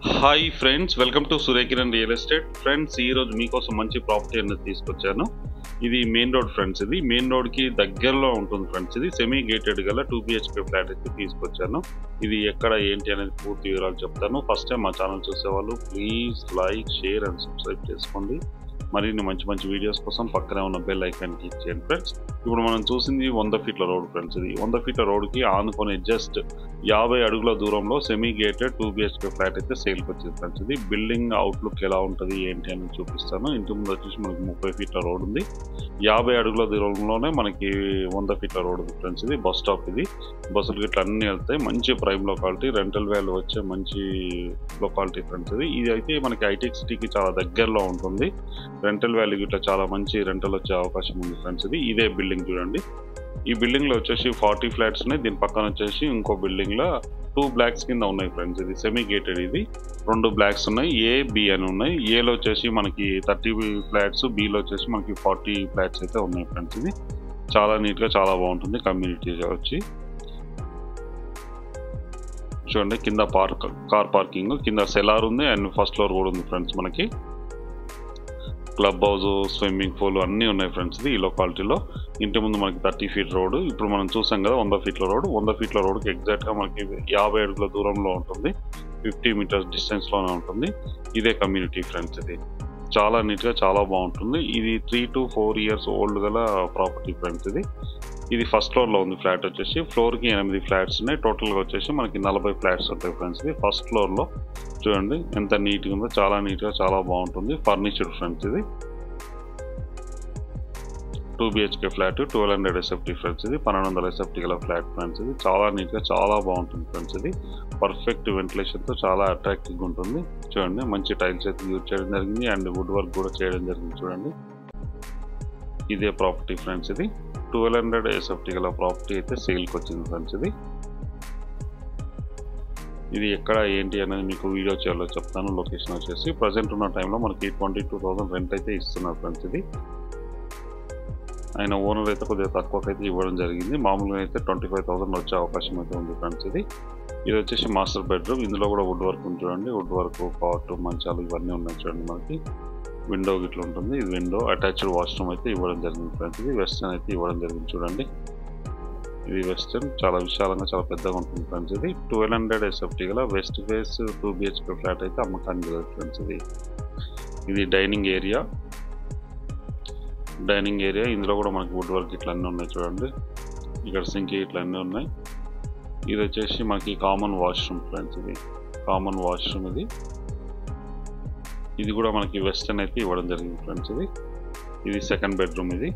Hi friends, welcome to Surya Kiran real estate. Friends, ఈరోజు మీకోసం మంచి ప్రాపర్టీ అనేది తీసుకొచ్చాను. ఇది మెయిన్ రోడ్ ఫ్రెండ్స్. ఇది మెయిన్ రోడ్కి దగ్గరలో ఉంటుంది ఫ్రెండ్స్. ఇది సెమీ గేటెడ్ గల 2 BHK ఫ్లాట్ అయితే తీసుకొచ్చాను. ఇది ఎక్కడ ఏంటి అనేది పూర్తి వివరాలు చెప్తాను. ఫస్ట్ టైం మా ఛానల్ చూసేవాళ్ళు please like, share and subscribe చేసుకోండి. మరిన్ని మంచి మంచి వీడియోస్ కోసం పక్కనే ఉన్న బెల్ ఐకాన్ క్లిక్ చేయండి ఫ్రెండ్స్. ఇప్పుడు మనం చూసింది 100 ఫీట్ల రోడ్ ఫ్రెండ్స్. ఇది 100 ఫీట్ల రోడ్కి ఆనుకొని జస్ట్ 50 అడుగుల దూరంలో సెమీ గేటెడ్ 2 BHK ఫ్లాట్ అయితే సేల్కి వచ్చింది ఫ్రెండ్స్. ఇది బిల్డింగ్ అవుట్లుక్ ఎలా ఉంటుంది ఏంటి అని చూపిస్తాను. ఇంటి ముందు వచ్చేసి మనకి 30 ఫీట్ల రోడ్ ఉంది. 50 అడుగుల దూరంలోనే మనకి 100 ఫీట్ల రోడ్ ఉంది ఫ్రెండ్స్. ఇది బస్ స్టాప్. ఇది బస్సులు గిట్ల అన్నీ వెళ్తాయి. మంచి ప్రైమ్ లొకాలిటీ, రెంటల్ వాల్యూ వచ్చే మంచి లొకాలిటీ ఫ్రెండ్స్. ఇది అయితే మనకి హైటెక్ సిటీకి చాలా దగ్గరలో ఉంటుంది. రెంటల్ వాల్యూ గిట్లా చాలా మంచి రెంటల్ వచ్చే అవకాశం ఉంది ఫ్రెండ్స్. ఇదే బిల్డింగ్ చూడండి. ఈ బిల్డింగ్ లో వచ్చేసి 40 ఫ్లాట్స్ ఉన్నాయి. దీని పక్కన వచ్చేసి ఇంకో బిల్డింగ్ లో 2 బ్లాక్స్ కింద ఉన్నాయి ఫ్రెండ్స్. ఇది సెమీ గేటెడ్. ఇది 2 బ్లాక్స్ ఉన్నాయి, ఏ బి అని ఉన్నాయి. ఏలో వచ్చేసి మనకి 30 ఫ్లాట్స్, బిలో వచ్చేసి మనకి 40 ఫ్లాట్స్ అయితే ఉన్నాయి ఫ్రెండ్స్. ఇది చాలా నీట్ గా చాలా బాగుంటుంది. కమ్యూనిటీ వచ్చి చూడండి, కింద కార్ పార్కింగ్, కింద సెలార్ ఉంది అండ్ ఫస్ట్ ఫ్లోర్ కూడా ఉంది ఫ్రెండ్స్. మనకి క్లబ్ హౌస్, స్విమ్మింగ్ పూల్ అన్నీ ఉన్నాయి ఫ్రెండ్స్. ఈ లొకాలిటీలో ఇంటి ముందు మనకి 30 ఫీట్ రోడ్. ఇప్పుడు మనం చూసాం కదా 100 ఫీట్ల రోడ్. 100 ఫీట్ల రోడ్కి ఎగ్జాక్ట్గా మనకి 50 అడుగుల దూరంలో ఉంటుంది. 50 మీటర్స్ డిస్టెన్స్లోనే ఉంటుంది. ఇదే కమ్యూనిటీ ఫ్రెండ్స్. ఇది చాలా నీట్గా చాలా బాగుంటుంది. ఇది 3 to 4 years ఓల్డ్ గల ప్రాపర్టీ ఫ్రెండ్స్. ఇది ఫస్ట్ ఫ్లోర్లో ఉంది. ఫ్లాట్ వచ్చేసి ఫ్లోర్కి 8 ఫ్లాట్స్ ఉన్నాయి. టోటల్గా వచ్చేసి మనకి 40 ఫ్లాట్స్ ఉంటాయి ఫ్రెండ్స్. ఇది ఫస్ట్ ఫ్లోర్లో చూడండి ఎంత నీట్గా ఉందో. చాలా నీట్గా చాలా బాగుంటుంది. ఫర్నిచర్డ్ ఫ్రెండ్స్. ఇది 2 BHK ఫ్లాట్, 1200 SFT ఫ్రెండ్స్. ఇది 1200 SFT గల ఫ్లాట్ ఫ్రెండ్స్. ఇది చాలా నీట్గా చాలా బాగుంటుంది ఫ్రెండ్స్. ఇది పర్ఫెక్ట్ వెంటిలేషన్తో చాలా అట్రాక్టివ్గా ఉంటుంది. చూడండి, మంచి టైల్స్ అయితే యూజ్ చేయడం జరిగింది అండ్ వుడ్ వర్క్ కూడా చేయడం జరిగింది. చూడండి, ఇదే ప్రాపర్టీ ఫ్రెండ్స్. ఇది 1200 SFT గల ప్రాపర్టీ అయితే సేల్కి వచ్చింది ఫ్రెండ్స్. ఇది ఎక్కడ ఏంటి అనేది మీకు వీడియో చేయాలో చెప్తాను. లొకేషన్ వచ్చేసి ప్రజెంట్ ఉన్న టైంలో మనకి 22,000 రెంట్ అయితే ఇస్తున్నారు ఫ్రెండ్స్. ఇది ఆయన ఓనర్ అయితే కొద్దిగా తక్కువకైతే ఇవ్వడం జరిగింది. మామూలుగా అయితే 25,000 వచ్చే అవకాశం అయితే ఉంది ఫ్రెండ్స్. ఇది వచ్చేసి మాస్టర్ బెడ్రూమ్. ఇందులో కూడా వుడ్ వర్క్ ఉంది చూడండి. వుడ్ వర్క్, కాట్, మంచాలు ఇవన్నీ ఉన్నాయి చూడండి. మనకి విండో గిట్లా ఉంటుంది. ఇది విండో, అటాచ్డ్ వాష్రూమ్ అయితే ఇవ్వడం జరిగింది ఫ్రెండ్స్. ఇది వెస్టర్న్ అయితే ఇవ్వడం జరిగింది చూడండి. ఇది వెస్టర్న్, చాలా విశాలంగా చాలా పెద్దగా ఉంటుంది ఫ్రెండ్స్. ఇది 1200 SFT గల వెస్ట్ ఫేస్ 2 BHK ఫ్లాట్ అయితే అమ్మకానికి జరుగుతుంది ఫ్రెండ్స్. ఇది డైనింగ్ ఏరియా. ఇందులో కూడా మనకి వుడ్ వర్క్ ఇట్లా అన్నీ ఉన్నాయి చూడండి. ఇక్కడ సింక్ ఇట్లా అన్నీ ఉన్నాయి. ఇది వచ్చేసి మనకి కామన్ వాష్రూమ్ ఫ్రెండ్స్. ఇది కామన్ వాష్రూమ్. ఇది కూడా మనకి వెస్టర్న్ అయితే ఇవ్వడం జరిగింది ఫ్రెండ్స్. ఇది సెకండ్ బెడ్రూమ్. ఇది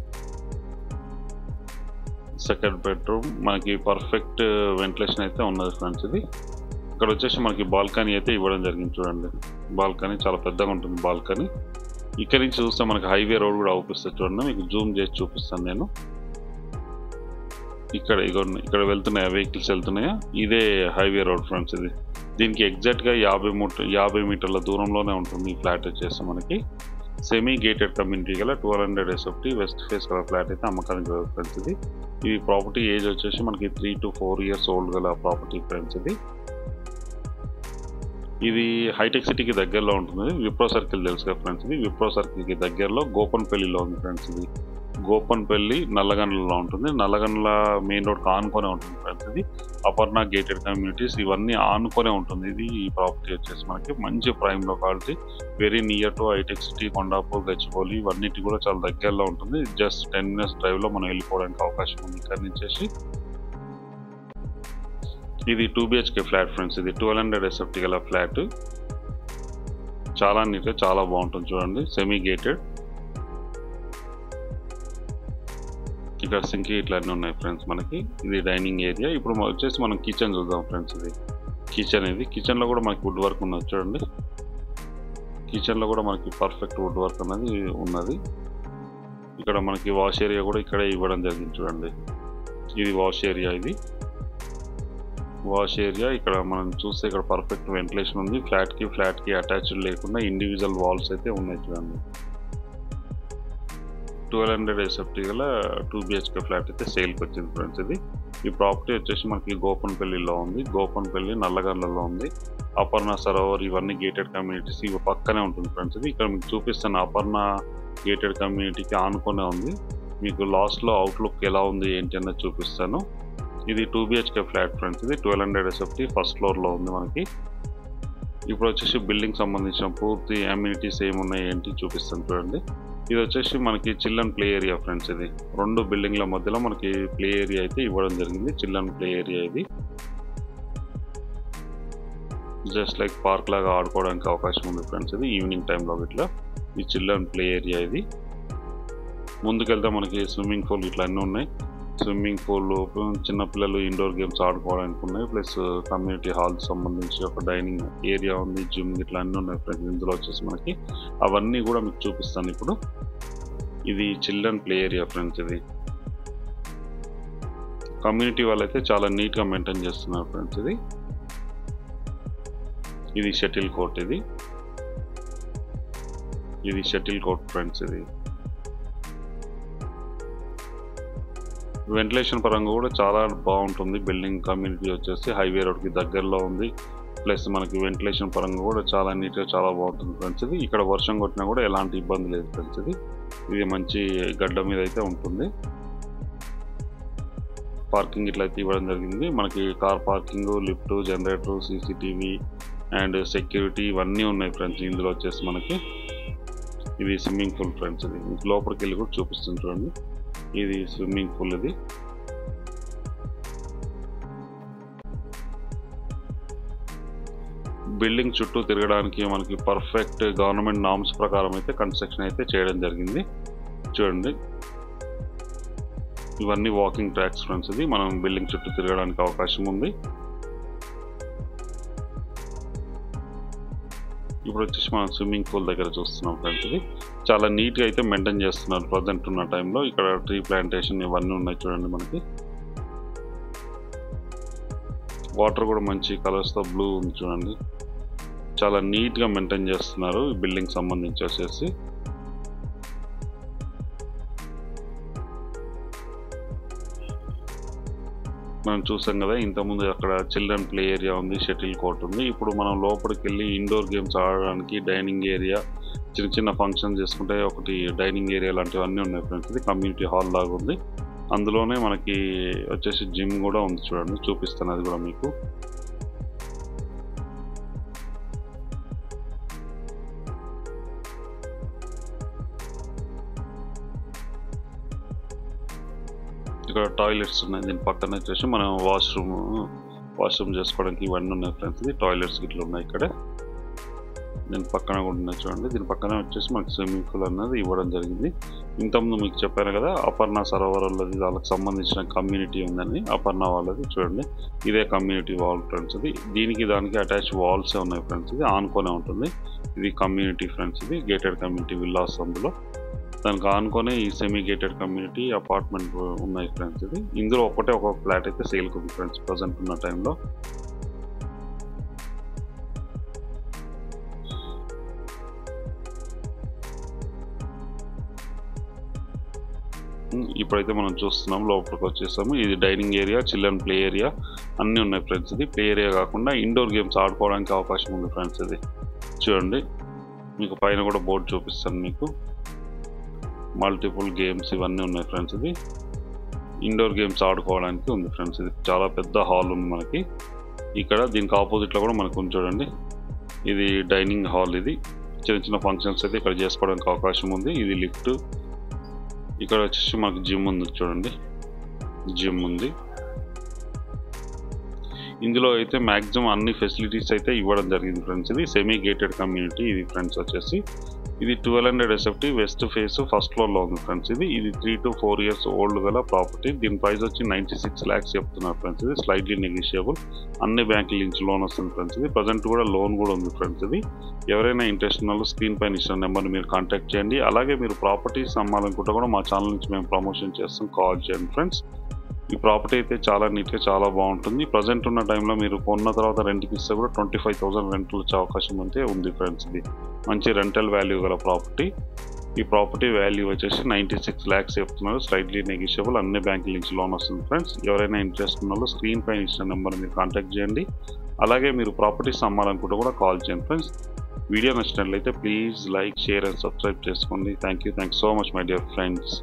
సెకండ్ బెడ్రూమ్ మనకి పర్ఫెక్ట్ వెంటిలేషన్ అయితే ఉన్నది ఫ్రెండ్స్. ఇక్కడ వచ్చేసి మనకి బాల్కనీ అయితే ఇవ్వడం జరిగింది చూడండి. బాల్కనీ చాలా పెద్దగా ఉంటుంది. బాల్కనీ ఇక్కడ నుంచి చూస్తే మనకి హైవే రోడ్ కూడా అవుపిస్తుంది చూడండి. మీకు జూమ్ చేసి చూపిస్తాను నేను. ఇక్కడ వెళ్తున్నాయా వెహికల్స్ వెళ్తున్నాయా? ఇదే హైవే రోడ్ ఫ్రెండ్స్. దీనికి ఎగ్జాక్ట్గా 50 మీటర్ల దూరంలోనే ఉంటుంది ఈ ఫ్లాట్ వచ్చేసి మనకి. సెమీ గేటెడ్ కమ్యూనిటీ గల 1200 SFT వెస్ట్ ఫేస్ గల ఫ్లాట్ అయితే అమ్మకానికి ఫ్రెండ్స్. ఇది ప్రాపర్టీ ఏజ్ వచ్చేసి మనకి 3 to 4 years ఓల్డ్ గల ప్రాపర్టీ ఫ్రెండ్స్. ఇది హైటెక్ సిటీకి దగ్గరలో ఉంటుంది. విప్రో సర్కిల్ తెలుసు కదా ఫ్రెండ్స్. విప్రో సర్కిల్కి దగ్గరలో గోపన్పల్లిలో ఉంది ఫ్రెండ్స్. గోపన్పల్లి నల్లగండ్లలో ఉంటుంది. నల్లగండ్ల మెయిన్ రోడ్ ఆనుకొనే ఉంటుంది ఫ్రెండ్స్. అపర్ణ గేటెడ్ కమ్యూనిటీస్ ఇవన్నీ ఆనుకొనే ఉంటుంది. ఈ ప్రాపర్టీ వచ్చేసి మనకి మంచి prime locality, very near to హైటెక్ సిటీ, కొండాపూర్, గచ్చిబౌలి ఇవన్నిటి కూడా చాలా దగ్గరలో ఉంటుంది. జస్ట్ 10 minutes డ్రైవ్లో మనం వెళ్ళిపోవడానికి అవకాశం ఉంది ఇక్కడ నుంచి. ఇది 2 BHK ఫ్లాట్ ఫ్రెండ్స్. ఇది 1200 SFT గల ఫ్లాట్. చాలా నీట్గా చాలా బాగుంటుంది చూడండి. Semi gated. ఇక్కడ సింక్ ఇట్లా అన్నీ ఉన్నాయి ఫ్రెండ్స్ మనకి. ఇది డైనింగ్ ఏరియా. ఇప్పుడు వచ్చేసి మనం కిచెన్ చూద్దాం ఫ్రెండ్స్. కిచెన్లో కూడా మనకి వుడ్ వర్క్ ఉన్నది చూడండి. కిచెన్లో కూడా మనకి పర్ఫెక్ట్ వుడ్ వర్క్ అనేది ఉన్నది. ఇక్కడ మనకి వాష్ ఏరియా కూడా ఇక్కడే ఇవ్వడం జరిగింది చూడండి. ఇది వాష్ ఏరియా. ఇక్కడ మనం చూస్తే ఇక్కడ పర్ఫెక్ట్ వెంటిలేషన్ ఉంది. ఫ్లాట్కి అటాచ్డ్ లేకుండా ఇండివిజువల్ వాల్స్ అయితే ఉన్నాయి చూడండి. 1200 SFT గల 2 BHK ఫ్లాట్ అయితే సేల్కి వచ్చింది ఫ్రెండ్స్. ఈ ప్రాపర్టీ వచ్చేసి మనకి గోపన్పల్లిలో ఉంది. గోపన్పల్లి నల్లగండ్లలో ఉంది. అపర్ణ సరోవర్ ఇవన్నీ గేటెడ్ కమ్యూనిటీస్ ఇవి పక్కనే ఉంటుంది ఫ్రెండ్స్. ఇది ఇక్కడ మీకు చూపిస్తాను. అపర్ణ గేటెడ్ కమ్యూనిటీకి ఆనుకునే ఉంది. మీకు లాస్ట్లో అవుట్లుక్ ఎలా ఉంది ఏంటి అన్నది చూపిస్తాను. ఇది 2 BHK ఫ్లాట్ ఫ్రెండ్స్. ఇది 1200 SFT ఫస్ట్ ఫ్లోర్లో ఉంది మనకి. ఇప్పుడు వచ్చేసి బిల్డింగ్ సంబంధించిన పూర్తి అమ్యూనిటీస్ ఏమున్నాయి ఏంటి చూపిస్తాను చూడండి. ఇది వచ్చేసి మనకి చిల్డ్రన్ ప్లే ఏరియా ఫ్రెండ్స్. ఇది 2 బిల్డింగ్ల మధ్యలో మనకి ప్లే ఏరియా అయితే ఇవ్వడం జరిగింది. చిల్డ్రన్ ప్లే ఏరియా ఇది జస్ట్ లైక్ పార్క్ లాగా ఆడుకోవడానికి అవకాశం ఉంది ఫ్రెండ్స్. ఇది ఈవినింగ్ టైంలో ఇట్లా ఈ చిల్డ్రన్ ప్లే ఏరియా ఇది. ముందుకెళ్తే మనకి స్విమ్మింగ్ పూల్ ఇట్లా అన్నీ ఉన్నాయి. స్విమ్మింగ్ పూల్ చిన్నపిల్లలు ఇండోర్ గేమ్స్ ఆడుకోవడానికి ఉన్నాయి. ప్లస్ కమ్యూనిటీ హాల్ సంబంధించి ఒక డైనింగ్ ఏరియా ఉంది, జిమ్ ఇట్లా అన్నీ ఉన్నాయి ఫ్రెండ్స్. ఇందులో వచ్చేసి మనకి అవన్నీ కూడా మీకు చూపిస్తాను ఇప్పుడు. ఇది చిల్డ్రన్ ప్లే ఏరియా ఫ్రెండ్స్. ఇది కమ్యూనిటీ వాళ్ళైతే చాలా నీట్గా మెయింటైన్ చేస్తున్నారు ఫ్రెండ్స్. ఇది షటిల్ కోర్ట్. ఇది షటిల్ కోర్ట్ ఫ్రెండ్స్. ఇది వెంటిలేషన్ పరంగా కూడా చాలా బాగుంటుంది. బిల్డింగ్ కమ్యూనిటీ వచ్చేసి హైవే రోడ్కి దగ్గరలో ఉంది. ప్లస్ మనకి వెంటిలేషన్ పరంగా కూడా చాలా నీట్గా చాలా బాగుంటుంది ఫ్రెండ్స్. ఇది ఇక్కడ వర్షం కొట్టినా కూడా ఎలాంటి ఇబ్బంది లేదు ఫ్రెండ్స్. ఇది మంచి గడ్డ మీద అయితే ఉంటుంది. పార్కింగ్ ఇట్లా అయితే ఇవ్వడం జరిగింది. మనకి car parking, lift, generator, CCTV and security ఇవన్నీ ఉన్నాయి ఫ్రెండ్స్. ఇందులో వచ్చేసి మనకి ఇది స్విమ్మింగ్ పూల్ ఫ్రెండ్స్. ఇది మీకు లోపలికి వెళ్ళి కూడా చూపిస్తుంది చూడండి. ఇది స్విమ్మింగ్ పూల్. ఇది బిల్డింగ్ చుట్టూ తిరగడానికి మనకి పర్ఫెక్ట్ గవర్నమెంట్ నామ్స్ ప్రకారం అయితే కన్స్ట్రక్షన్ అయితే చేయడం జరిగింది చూడండి. ఇవన్నీ వాకింగ్ ట్రాక్స్ ఫ్రెండ్స్. ఇది మనం బిల్డింగ్ చుట్టూ తిరగడానికి అవకాశం ఉంది. ఇప్పుడు వచ్చేసి మనం స్విమ్మింగ్ పూల్ దగ్గర చూస్తున్నాం ఫ్రెండ్స్. ఇది చాలా నీట్గా అయితే మెయింటైన్ చేస్తున్నారు ప్రజెంట్ ఉన్న టైంలో. ఇక్కడ ట్రీ ప్లాంటేషన్ ఇవన్నీ ఉన్నాయి చూడండి. మనకి వాటర్ కూడా మంచి కలర్స్తో బ్లూ ఉంది చూడండి. చాలా నీట్గా మెయింటైన్ చేస్తున్నారు ఈ బిల్డింగ్ సంబంధించి వచ్చేసి. మనం చూసాం కదా ఇంతకుముందు అక్కడ చిల్డ్రన్ ప్లే ఏరియా ఉంది, షటిల్ కోర్ట్ ఉంది. ఇప్పుడు మనం లోపలికి వెళ్ళి ఇండోర్ గేమ్స్ ఆడడానికి డైనింగ్ ఏరియా, చిన్న చిన్న ఫంక్షన్ చేసుకుంటే ఒకటి డైనింగ్ ఏరియా లాంటివన్నీ ఉన్నాయి ఫ్రెండ్స్. ఇది కమ్యూనిటీ హాల్ లాగా ఉంది. అందులోనే మనకి వచ్చేసి జిమ్ కూడా ఉంది చూడండి. చూపిస్తాను అది కూడా మీకు. ఇక్కడ టాయిలెట్స్ ఉన్నాయి. దీని పక్కన వచ్చేసి మనం వాష్రూమ్ చేసుకోవడానికి ఇవన్నీ ఉన్నాయి ఫ్రెండ్స్. ఇది టాయిలెట్స్ ఇట్లా ఉన్నాయి ఇక్కడ. దీని పక్కన కూడా ఉన్నాయి చూడండి. దీని పక్కన వచ్చేసి మనకి స్విమ్మింగ్ పూల్ అన్నది ఇవ్వడం జరిగింది. ఇంతకుముందు మీకు చెప్పాను కదా అపర్ణ సరోవర్ వాళ్ళది, వాళ్ళకి సంబంధించిన కమ్యూనిటీ ఉందని. అపర్ణ వాళ్ళది చూడండి. ఇదే కమ్యూనిటీ వాల్ ఫ్రెండ్స్. ఇది దానికి అటాచ్ వాల్సే ఉన్నాయి ఫ్రెండ్స్. ఇది ఆనుకొనే ఉంటుంది. ఇది కమ్యూనిటీ ఫ్రెండ్స్. ఇది గేటెడ్ కమ్యూనిటీ విల్లాస్. అందులో దానికి ఆనుకొని ఈ సెమీ గేటెడ్ కమ్యూనిటీ అపార్ట్మెంట్ ఉన్నాయి ఫ్రెండ్స్. ఇది ఇందులో ఒక ఫ్లాట్ అయితే సేల్కి ఉంది ఫ్రెండ్స్ ప్రజెంట్ ఉన్న టైంలో. ఇప్పుడైతే మనం చూస్తున్నాం లోపలికి వచ్చేసాము. ఇది dining area, children play area అన్నీ ఉన్నాయి ఫ్రెండ్స్. ఇది ప్లే ఏరియా కాకుండా ఇండోర్ గేమ్స్ ఆడుకోవడానికి అవకాశం ఉంది ఫ్రెండ్స్. ఇది చూడండి. మీకు పైన కూడా బోర్డు చూపిస్తాను మీకు. మల్టిపుల్ గేమ్స్ ఇవన్నీ ఉన్నాయి ఫ్రెండ్స్. ఇది ఇండోర్ గేమ్స్ ఆడుకోవడానికి ఉంది ఫ్రెండ్స్. ఇది చాలా పెద్ద హాల్ ఉంది మనకి ఇక్కడ. దీనికి ఆపోజిట్లో కూడా మనకు ఉంది చూడండి. ఇది డైనింగ్ హాల్. ఇది చిన్న చిన్న ఫంక్షన్స్ అయితే ఇక్కడ చేసుకోవడానికి అవకాశం ఉంది. ఇది లిఫ్ట్. ఇక్కడ వచ్చేసి మనకు జిమ్ ఉంది చూడండి. జిమ్ ఉంది. ఇందులో అయితే మ్యాక్సిమం అన్ని ఫెసిలిటీస్ అయితే ఇవ్వడం జరిగింది ఫ్రెండ్స్. ఇది సెమీ గేటెడ్ కమ్యూనిటీ. ఇది ఫ్రెండ్స్ వచ్చేసి ఇది 1200 SFT వెస్ట్ ఫేస్ ఫస్ట్ ఫ్లోర్లో ఉంది ఫ్రెండ్స్. ఇది 3 to 4 years ఓల్డ్ గల ప్రాపర్టీ. దీని ప్రైస్ వచ్చి 96 lakhs చెప్తున్నారు ఫ్రెండ్స్. ఇది స్లైట్లీ నెగిషియబుల్. అన్ని బ్యాంకుల నుంచి లోన్ వస్తుంది ఫ్రెండ్స్. ఇది ప్రజెంట్ కూడా లోన్ కూడా ఉంది ఫ్రెండ్స్. ఇది ఎవరైనా ఇంట్రెస్ట్ ఉన్న వాళ్ళు స్క్రీన్ పైన ఇచ్చిన నెంబర్ని మీరు కాంటాక్ట్ చేయండి. అలాగే మీరు ప్రాపర్టీస్ అమ్మాలనుకుంటే కూడా మా ఛానల్ నుంచి మేము ప్రమోషన్ చేస్తాం, కాల్ చేయండి ఫ్రెండ్స్. ఈ ప్రాపర్టీ అయితే చాలా నీట్గా చాలా బాగుంటుంది. ప్రజెంట్ ఉన్న టైంలో మీరు కొన్న తర్వాత రెంట్కి ఇస్తే కూడా 25,000 రెంట్లు వచ్చే అవకాశం అయితే ఉంది ఫ్రెండ్స్. ఇది మంచి రెంటల్ వాల్యూ గల ప్రాపర్టీ. ఈ ప్రాపర్టీ వాల్యూ వచ్చేసి 96 lakhs చెప్తున్నారు. Slightly negotiable. అన్ని బ్యాంకుల నుంచి లోన్ వస్తుంది ఫ్రెండ్స్. ఎవరైనా ఇంట్రెస్ట్ ఉన్న వాళ్ళు స్క్రీన్ పైన ఇచ్చిన నెంబర్ మీరు కాంటాక్ట్ చేయండి. అలాగే మీరు ప్రాపర్టీస్ అమ్మాలనుకుంటే కూడా కాల్ చేయండి ఫ్రెండ్స్. వీడియో నచ్చినట్లయితే please like, share and subscribe చేసుకోండి. Thank you so much my dear friends.